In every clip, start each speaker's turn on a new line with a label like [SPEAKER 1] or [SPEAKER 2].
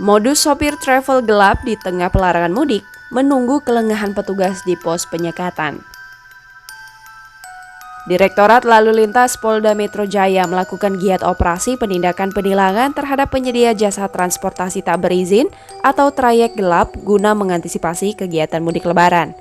[SPEAKER 1] Modus sopir travel gelap di tengah pelarangan mudik menunggu kelengahan petugas di pos penyekatan. Direktorat Lalu Lintas Polda Metro Jaya melakukan giat operasi penindakan penilangan terhadap penyedia jasa transportasi tak berizin atau trayek gelap guna mengantisipasi kegiatan mudik lebaran.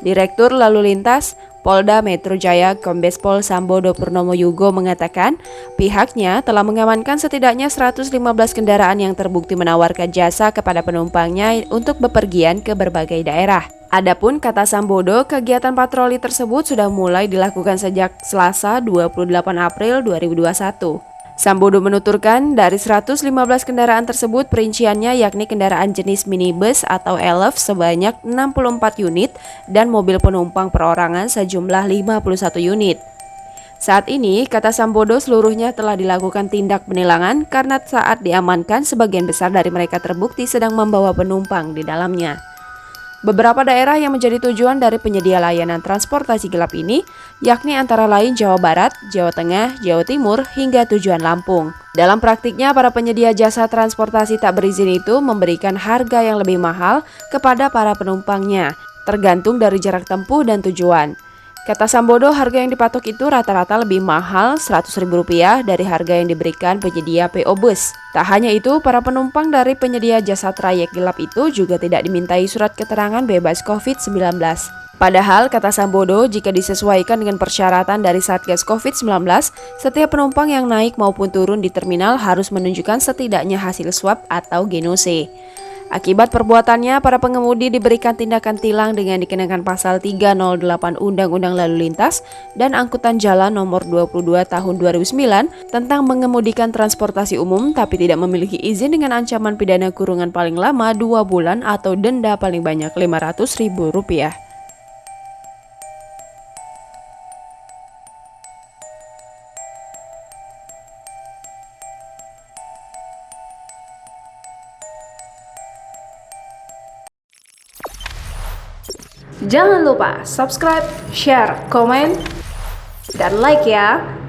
[SPEAKER 1] Direktur Lalu Lintas Polda Metro Jaya Kombes Pol Sambodo Purnomo Yugo mengatakan pihaknya telah mengamankan setidaknya 115 kendaraan yang terbukti menawarkan jasa kepada penumpangnya untuk bepergian ke berbagai daerah. Adapun kata Sambodo, kegiatan patroli tersebut sudah mulai dilakukan sejak Selasa 28 April 2021. Sambodo menuturkan dari 115 kendaraan tersebut perinciannya yakni kendaraan jenis minibus atau elf sebanyak 64 unit dan mobil penumpang perorangan sejumlah 51 unit. Saat ini, kata Sambodo, seluruhnya telah dilakukan tindak penilangan karena saat diamankan sebagian besar dari mereka terbukti sedang membawa penumpang di dalamnya. Beberapa daerah yang menjadi tujuan dari penyedia layanan transportasi gelap ini, yakni antara lain Jawa Barat, Jawa Tengah, Jawa Timur, hingga tujuan Lampung. Dalam praktiknya, para penyedia jasa transportasi tak berizin itu memberikan harga yang lebih mahal kepada para penumpangnya, tergantung dari jarak tempuh dan tujuan. Kata Sambodo, harga yang dipatok itu rata-rata lebih mahal Rp100.000 dari harga yang diberikan penyedia PO Bus. Tak hanya itu, para penumpang dari penyedia jasa trayek gelap itu juga tidak dimintai surat keterangan bebas COVID-19. Padahal, kata Sambodo, jika disesuaikan dengan persyaratan dari Satgas COVID-19, setiap penumpang yang naik maupun turun di terminal harus menunjukkan setidaknya hasil swab atau genose. Akibat perbuatannya, para pengemudi diberikan tindakan tilang dengan dikenakan pasal 308 Undang-Undang Lalu Lintas dan Angkutan Jalan nomor 22 tahun 2009 tentang mengemudikan transportasi umum tapi tidak memiliki izin dengan ancaman pidana kurungan paling lama 2 bulan atau denda paling banyak Rp500.000. Jangan lupa subscribe, share, komen, dan like ya!